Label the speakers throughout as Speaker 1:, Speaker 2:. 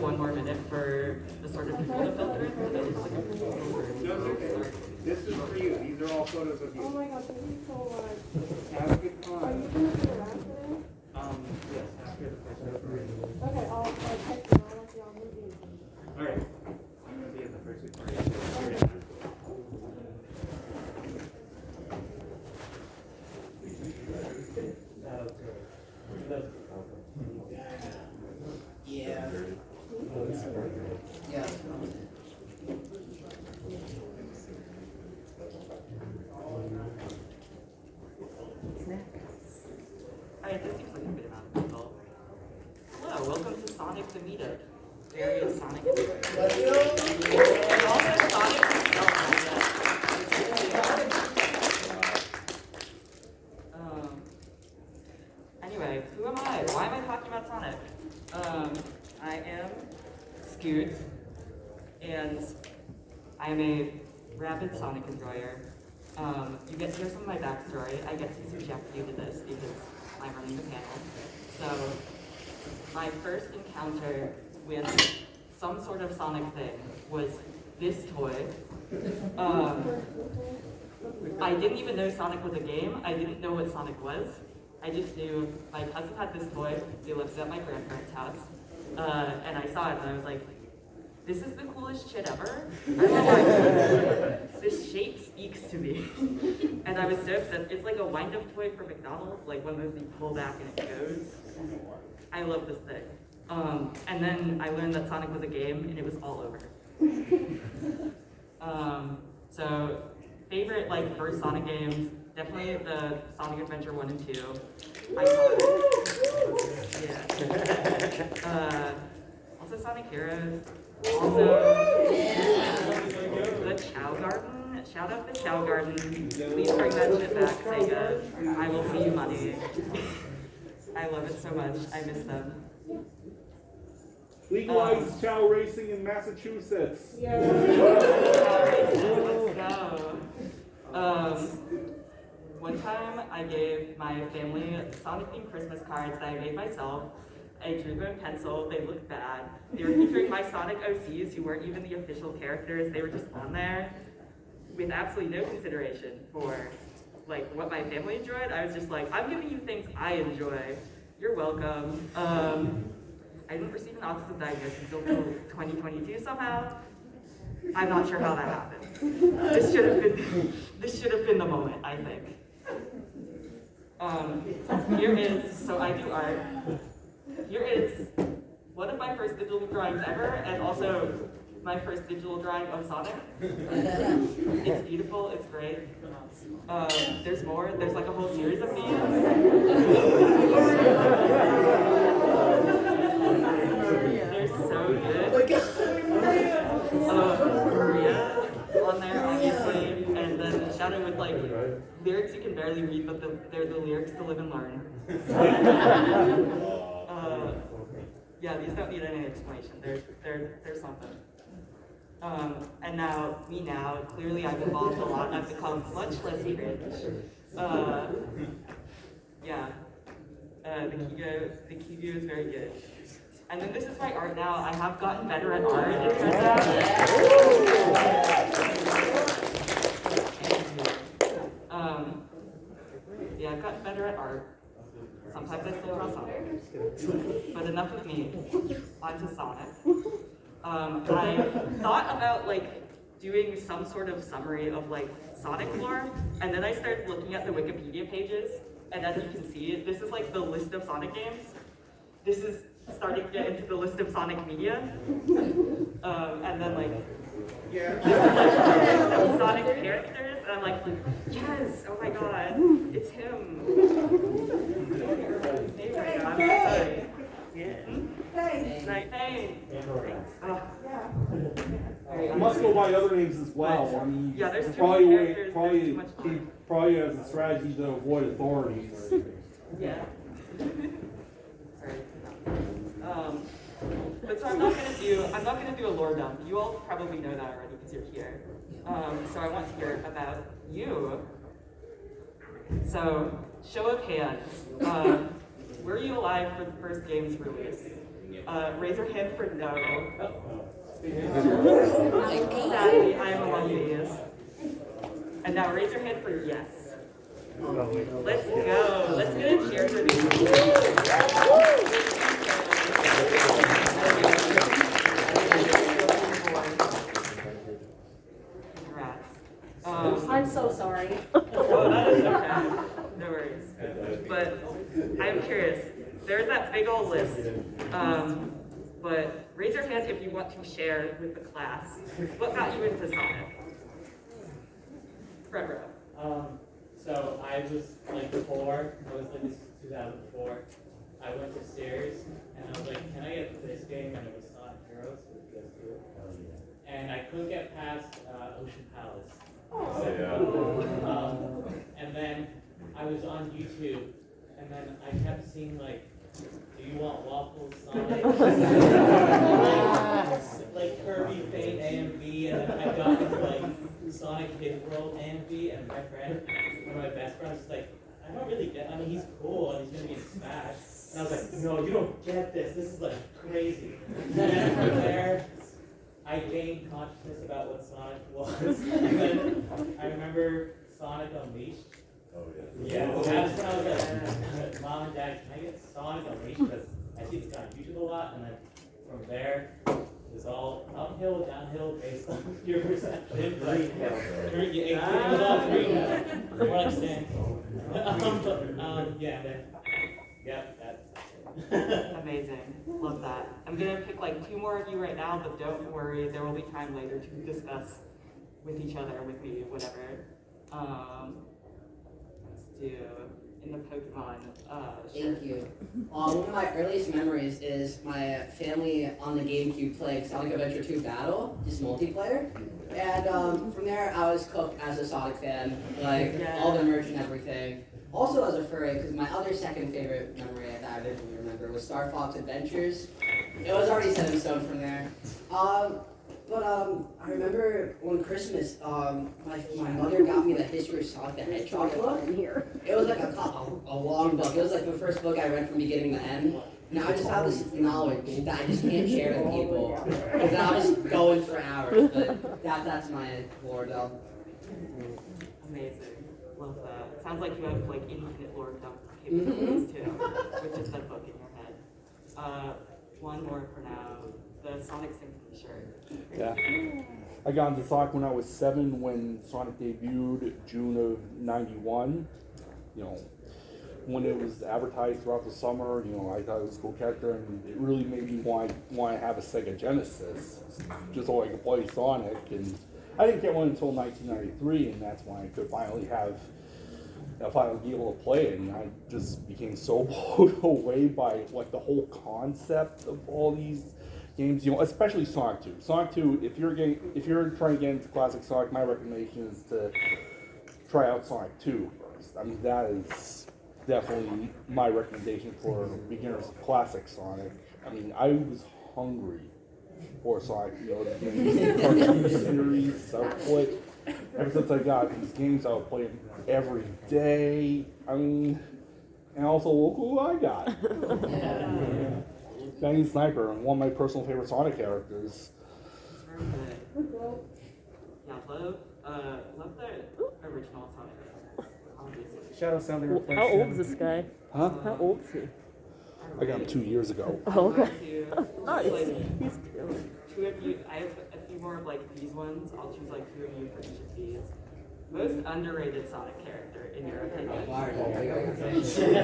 Speaker 1: one more minute for the sort of people to filter in, but it's like a
Speaker 2: No, it's okay. This is for you. These are all photos of you.
Speaker 3: Oh my god, thank you so much.
Speaker 2: Have a good time.
Speaker 3: Are you going to be around today?
Speaker 2: Yes, after the first one.
Speaker 3: Okay, I'll text you. I'll let you all move in.
Speaker 2: All right. See you at the first week.
Speaker 4: Yeah. Yeah.
Speaker 1: Alright, this seems like a good amount of people. Hello, welcome to Sonic the Meetup. Various Sonic enjoyers. And also Sonic himself. Anyway, who am I? Why am I talking about Sonic? I am Scoot, and I am a rabid Sonic enjoyer. You get to hear some of my backstory. I get to subject you to this because I'm running the panel. So, my first encounter with some sort of Sonic thing was this toy. I didn't even know Sonic was a game. I didn't know what Sonic was. I just knew my cousin had this toy. They lived at my grandparents' house. And I saw it and I was like, this is the coolest shit ever. I don't know why. This shape speaks to me. And I was so upset. It's like a wind-up toy for McDonald's, like one of those you pull back and it goes. I love this thing. And then I learned that Sonic was a game and it was all over. So favorite like first Sonic games, definitely the Sonic Adventure 1 and 2. Iconic. Yeah. Also Sonic Heroes. Also the Chow Garden. Shout out the Chow Garden. Please bring that shit back, Sega. I will pay you money. I love it so much. I miss them.
Speaker 5: Legalize chow racing in Massachusetts.
Speaker 3: Yeah.
Speaker 1: Let's go. One time I gave my family Sonic-themed Christmas cards that I made myself. I drew them in pencil. They looked bad. They were featuring my Sonic OCs who weren't even the official characters. They were just on there with absolutely no consideration for like what my family enjoyed. I was just like, I'm giving you things I enjoy. You're welcome. I didn't receive an autism diagnosis until 2022 somehow. I'm not sure how that happened. This should have been the moment, I think. Here is, so I do art. Here is one of my first digital drawings ever, and also my first digital drawing of Sonic. It's beautiful, it's great. There's more, there's like a whole series of these. They're so good. Maria on there, obviously, and then Shadow with like lyrics you can barely read, but they're the lyrics to live and learn. Yeah, these don't need any explanation. They're something. And now, me now, clearly I've evolved a lot. I've become much less cringe. Yeah. The Kigo is very good. And then this is my art now. I have gotten better at art, it turns out. Yeah, I've gotten better at art. Sometimes I still draw Sonic. But enough of me. On to Sonic. I thought about like doing some sort of summary of like Sonic lore, and then I started looking at the Wikipedia pages, and as you can see, this is like the list of Sonic games. This is starting to get into the list of Sonic media. And then like, this is like the list of Sonic characters, and I'm like, yes, oh my god, it's him. Hey, my god, I'm so sorry. Yeah.
Speaker 3: Hey.
Speaker 1: Hey.
Speaker 5: It must go by other names as well. I mean,
Speaker 1: Yeah, there's too
Speaker 5: probably
Speaker 1: many characters, there's too much
Speaker 5: he
Speaker 1: time.
Speaker 5: probably has a strategy to avoid authorities.
Speaker 1: Yeah. Sorry. But so I'm not gonna do a lore dump. You all probably know that already because you're here. So I want to hear about you. So, show of hands. Were you alive for the first game's release? Raise your hand for no. Sadly, I am among these. And now raise your hand for yes. Let's go. Let's get a cheer for these Congrats.
Speaker 3: I'm so sorry.
Speaker 1: Oh, that is okay. No worries. But I'm curious. There's that big old list. But raise your hand if you want to share with the class. What got you into Sonic? Front row.
Speaker 4: So I was like 4, I was like, this was 2004. I went to Sears and I was like, can I get this game? And it was Sonic Heroes for PS2. And I couldn't get past Ocean Palace. And then I was on YouTube and then I kept seeing like, do you want waffles, Sonic? like Kirby Fate A and B, and then I got into like Sonic Kid World A and B, and my friend, one of my best friends, was like, I don't really get. I mean, he's cool and he's gonna be in Smash. And I was like, no, you don't get this. This is like crazy. And then from there, I gained consciousness about what Sonic was, and then I remember Sonic Unleashed.
Speaker 6: Oh,
Speaker 4: Yeah, that's when I was like, Mom and Dad, can I get Sonic Unleashed? Because I see this guy on YouTube a lot, and then from there, it was all uphill, downhill, based on your perception. Like, it was all green, from what I'm saying. Yeah, then, that's
Speaker 1: Amazing. Love that. I'm going to pick like 2 more of you right now, but don't worry, there will be time later to discuss with each other, with me, whatever. Let's do in the Pokemon.
Speaker 7: Thank you. One of my earliest memories is my family on the GameCube playing Sonic Adventure 2 Battle, just multiplayer. And from there, I was hooked as a Sonic fan, like all the merch and everything. Also as a furry, because my other second favorite memory that I vividly remember was Star Fox Adventures. It was already set in stone from there. But I remember one Christmas, my mother got me the History of Sonic the Hedgehog book. It was like a long book. It was like the first book I read from beginning to end. Now I just have this knowledge that I just can't share with people. Because I'll just go in for hours. But that's my lore though.
Speaker 1: Amazing. Love that. Sounds like you have like infinite lore dump capabilities too, with just that book in your head. One more for now. The Sonic Symphony shirt.
Speaker 5: Yeah. I got into Sonic when I was 7 when Sonic debuted June of '91. You know, when it was advertised throughout the summer, you know, I thought it was a cool character, and it really made me want to have a Sega Genesis just so I could play Sonic. And I didn't get one until 1993, and that's when I could finally be able to play it. And I just became so blown away by like the whole concept of all these games, you know, especially Sonic 2. Sonic 2, if you're trying to get into classic Sonic, my recommendation is to try out Sonic 2 first. I mean, that is definitely my recommendation for beginners of classic Sonic. I mean, I was hungry for Sonic, you know, the cartoon series. I would play, ever since I got these games, I would play them every day. I mean, and also look who I got. Banging Sniper, and one of my personal favorite Sonic characters.
Speaker 1: Perfect. Yeah, love the original Sonic. Obviously.
Speaker 2: Shadow sounding reflection.
Speaker 8: How old is this guy?
Speaker 5: Huh?
Speaker 8: How old is he?
Speaker 5: I got him 2 years ago.
Speaker 8: Oh, okay.
Speaker 1: Nice.
Speaker 8: Nice. He's cute.
Speaker 1: 2 of you. I have a few more of like these ones. I'll choose like 2 of you for each of these. Most underrated Sonic character in your opinion? Sonic.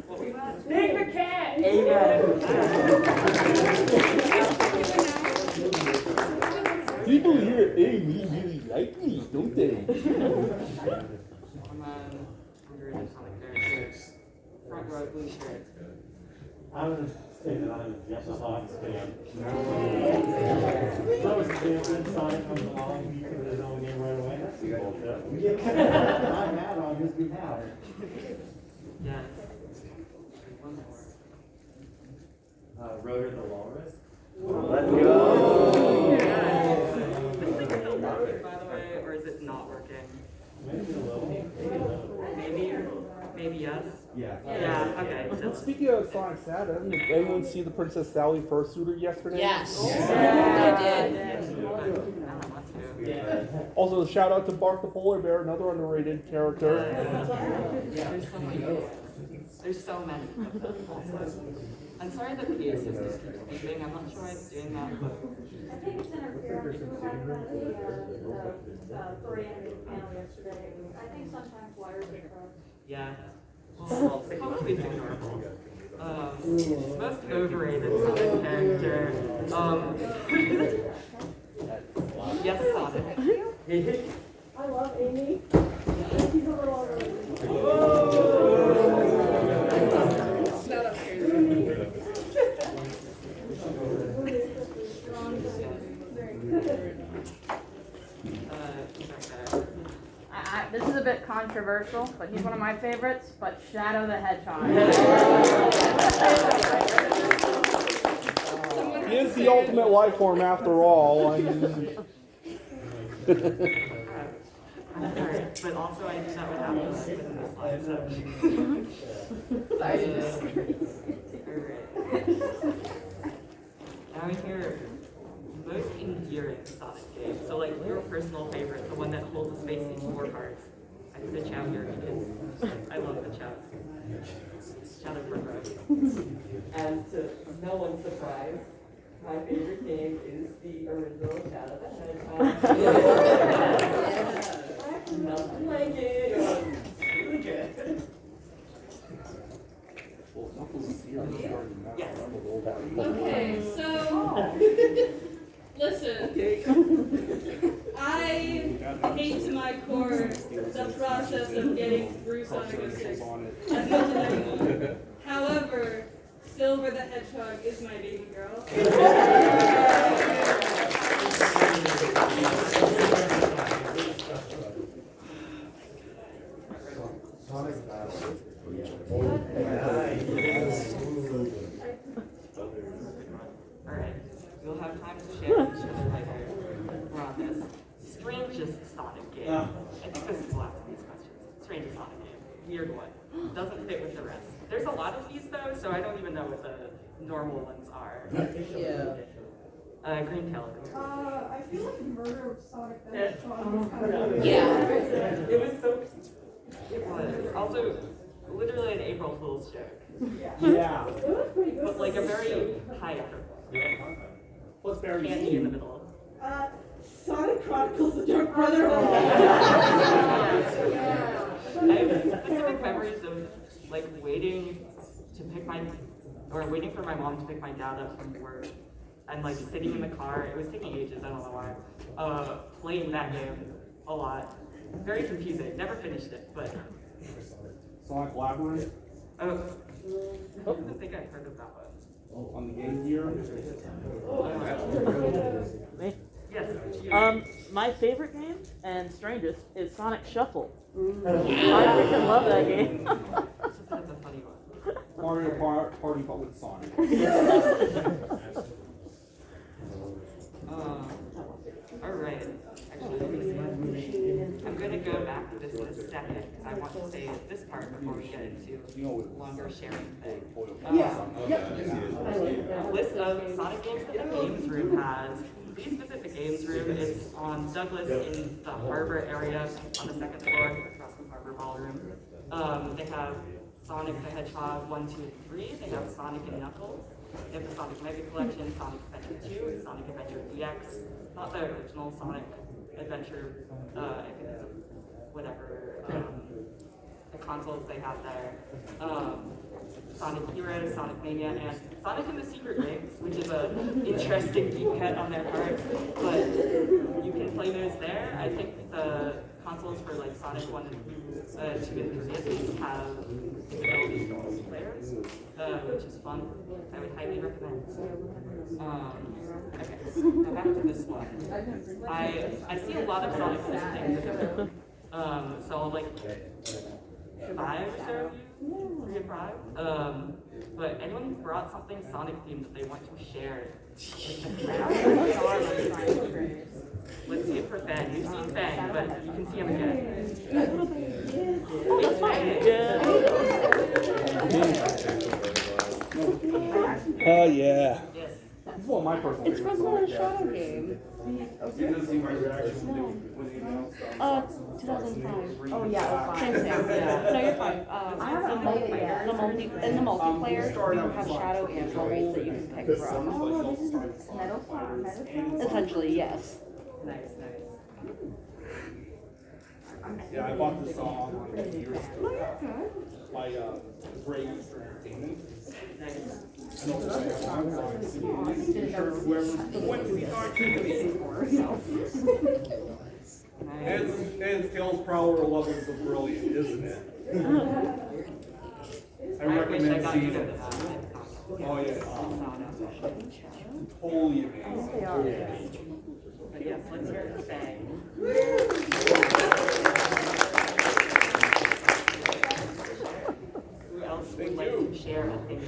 Speaker 1: What was that?
Speaker 3: Big the cat!
Speaker 5: People here, Amy, really like me, don't they?
Speaker 1: Underrated Sonic characters. Front row blue shirt.
Speaker 6: I'm going to say that I'm a Sonic fan. So I was a fan when Sonic comes along, he put his own name right away. That's bullshit. I'm mad on his behalf.
Speaker 1: Yes. One more.
Speaker 6: Rotor the Walrus.
Speaker 2: Let's go.
Speaker 1: This thing's still working, by the way, or is it not working?
Speaker 6: Maybe a little.
Speaker 1: Maybe Maybe yes.
Speaker 2: Yeah.
Speaker 1: Yeah. Okay.
Speaker 5: And speaking of Sonic Saturn, did anyone see the Princess Sally fursuiter yesterday?
Speaker 7: Yes.
Speaker 1: I
Speaker 7: I did.
Speaker 1: don't want to.
Speaker 4: Yeah.
Speaker 5: Also, shout out to Bark the Polar Bear, another underrated character.
Speaker 1: There's so many. There's so many of them also. I'm sorry that the PS is sleeping. I'm not sure why it's doing that.
Speaker 3: I think it's interference. We were talking about the furry animated panel yesterday. I think sometimes wires are crossed.
Speaker 1: Yeah. Well, hopefully it's ignorable. Most overrated Sonic character. Yes, Sonic.
Speaker 3: I love Amy. He's a little overrated.
Speaker 9: This is a bit controversial, but he's one of my favorites, but Shadow the Hedgehog.
Speaker 5: He is the ultimate life form after all. I mean...
Speaker 1: I'm sorry, but also I did not what happened within this slide, so. Now we hear most endearing Sonic game. So like your personal favorite, the one that holds the space in your heart. I put the chow here because I love the chow. Chow the program. And to no one's surprise, my favorite game is the original Shadow the Hedgehog. Nothing like it. Really good. Yes.
Speaker 10: Okay, so listen. I hate to my core the process of getting through Sonic 06 as much as anyone. However, Silver the Hedgehog is my baby girl.
Speaker 2: Sonic Battle.
Speaker 1: Alright, you'll have time to share each other later. We're on this. Strangest Sonic game. I think this is the last of these questions. Strangest Sonic game. Weird one. Doesn't fit with the rest. There's a lot of these though, so I don't even know what the normal ones are.
Speaker 7: Yeah.
Speaker 1: Green Tail.
Speaker 3: I feel like Murder of Sonic the
Speaker 1: Yeah.
Speaker 3: Hedgehog is kind of
Speaker 1: It was so. It was. Also, literally an April Fool's joke.
Speaker 6: Yeah.
Speaker 3: It was pretty good.
Speaker 1: But like a very high effort.
Speaker 5: What's very
Speaker 1: Candy in the middle.
Speaker 3: Sonic Chronicles: The Dark Brotherhood.
Speaker 1: I have specific memories of like waiting for my mom to pick my dad up from work, and like sitting in the car. It was taking ages. I don't know why. Playing that game a lot. Very confusing. Never finished it, but.
Speaker 5: Sonic Labyrinth
Speaker 1: I don't think I've heard of that one.
Speaker 5: on the Game Gear.
Speaker 8: Me?
Speaker 1: Yes.
Speaker 8: My favorite game and strangest is Sonic Shuffle. I freaking love that game.
Speaker 1: That's a funny one.
Speaker 5: Mario Party, but with Sonic.
Speaker 1: All right. Actually, I'm going to go back to this in a second because I want to say this part before we get into longer sharing thing. A list of Sonic games that the Games Room has. These specific Games Room is on Douglas in the Harbor area on the second floor across from Harbor Ballroom. They have Sonic the Hedgehog 1, 2, and 3. They have Sonic and Knuckles. They have the Sonic Mega Collection, Sonic Adventure 2, Sonic Adventure DX. Not the original Sonic Adventure, I think it's whatever the consoles they have there. Sonic Heroes, Sonic Mania, and Sonic and the Secret Rings, which is an interesting deep cut on their part, but you can play those there. I think the consoles for like Sonic 1 and 2 and 3 at least have ability players, which is fun. I would highly recommend. Okay, now back to this one. I see a lot of Sonic things. So like 5 or so, 3 or 5. But anyone who brought something Sonic themed that they want to share with the crowd? Let's see it for Fang. You've seen Fang, but you can see him again. It's Fang.
Speaker 5: Oh yeah.
Speaker 1: Yes.
Speaker 5: It's one of my personal
Speaker 11: It's
Speaker 5: favorites.
Speaker 11: from the
Speaker 5: Sonic
Speaker 11: Shadow
Speaker 5: characters.
Speaker 11: game.
Speaker 5: You didn't see my reaction when they announced
Speaker 11: 2005.
Speaker 8: Oh, yeah,
Speaker 11: Same thing.
Speaker 8: Yeah.
Speaker 11: No, you're fine.
Speaker 8: I haven't played it yet.
Speaker 11: In the multiplayer, you have Shadow and Race that you can pick from.
Speaker 8: Oh, this is Metal Sonic.
Speaker 11: Essentially, yes.
Speaker 1: Nice.
Speaker 5: Yeah, I bought this song like years ago. By Great Eastern Entertainment.
Speaker 1: Nice.
Speaker 5: I know that I have one song singing. Sure, whoever went to the and Skills Prowler levels of brilliant, isn't it? I
Speaker 1: wish I
Speaker 5: recommend
Speaker 1: got
Speaker 5: seeing
Speaker 1: you
Speaker 5: it.
Speaker 1: that.
Speaker 5: Oh yeah, totally amazing.
Speaker 1: But yes, let's hear it bang. Who else would like to share a thing?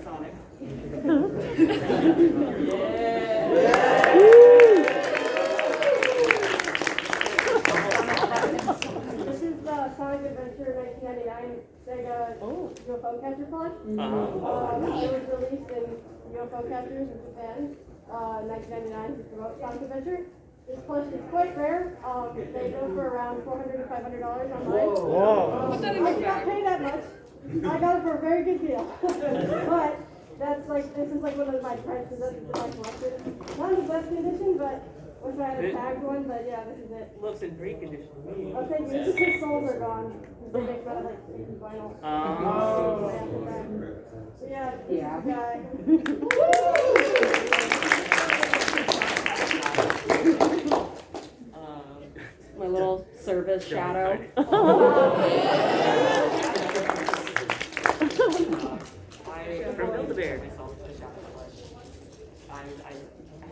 Speaker 1: Sonic.
Speaker 3: This is the Sonic Adventure 1999 Sega UFO Catcher plush. It was released in UFO Catchers in Japan, 1999 to promote Sonic Adventure. This plush is quite rare. They go for around $400 to $500 online. I did not pay that much. I got it for a very good deal. But that's like, this is like one of my friends that I collected. Not in the best condition, but wish I had a tagged one, but yeah, this is it.
Speaker 8: Looks in great condition.
Speaker 3: Oh, thank you. It's just his soles are gone. They make about like 80 vinyl. So yeah, this guy.
Speaker 11: My little service Shadow.
Speaker 1: From Build-A-Bear myself to Shadow Plush. I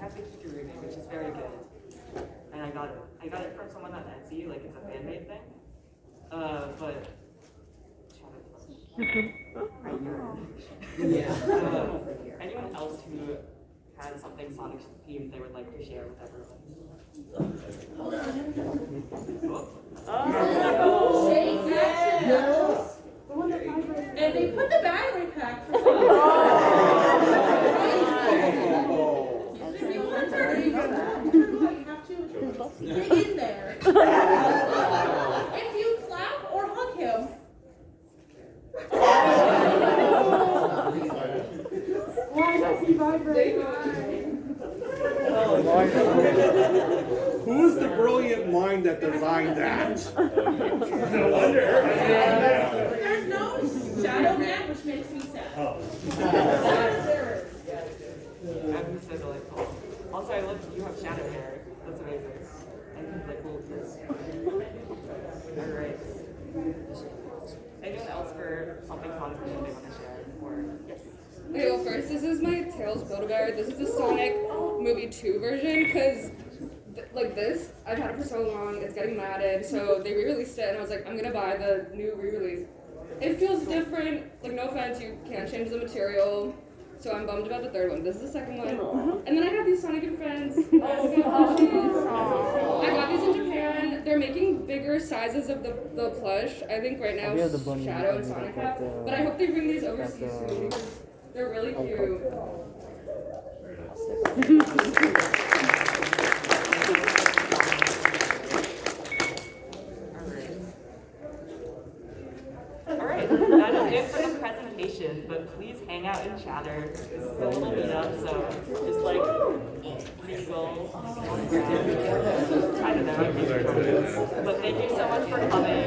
Speaker 1: have the Kigurumi, which is very good. And I got it from someone on Etsy, like it's a fan-made thing. But Shadow Plush. Anyone else who had something Sonic themed they would like to share with everyone?
Speaker 10: Yes. And they put the battery pack for dig in there. If you clap or hug him.
Speaker 3: Why does he vibrate?
Speaker 5: Who's the brilliant mind that designed that? No wonder.
Speaker 10: There's no Shadow Man, which makes me sad.
Speaker 1: I'm so delightful. Also, I love you have shadow hair. That's amazing. And like little kids. Alright. Anyone else for something Sonic they want to share? Or yes.
Speaker 12: I go first. This is my Tails Build-A-Bear. This is the Sonic Movie 2 version, because like this, I've had it for so long, it's getting matted, so they re-released it, and I was like, I'm gonna buy the new re-release. It feels different, like no offense, you can't change the material, so I'm bummed about the third one. This is the second one. And then I have these Sonic and Friends mascot plushies. I got these in Japan. They're making bigger sizes of the plush. I think right now Shadow and Sonic have, but I hope they bring these overseas soon, because they're really cute.
Speaker 1: Alright, that is it for the presentation, but please hang out and chatter. This is a little meetup, so just like mingle. I don't know. But thank you so much for coming.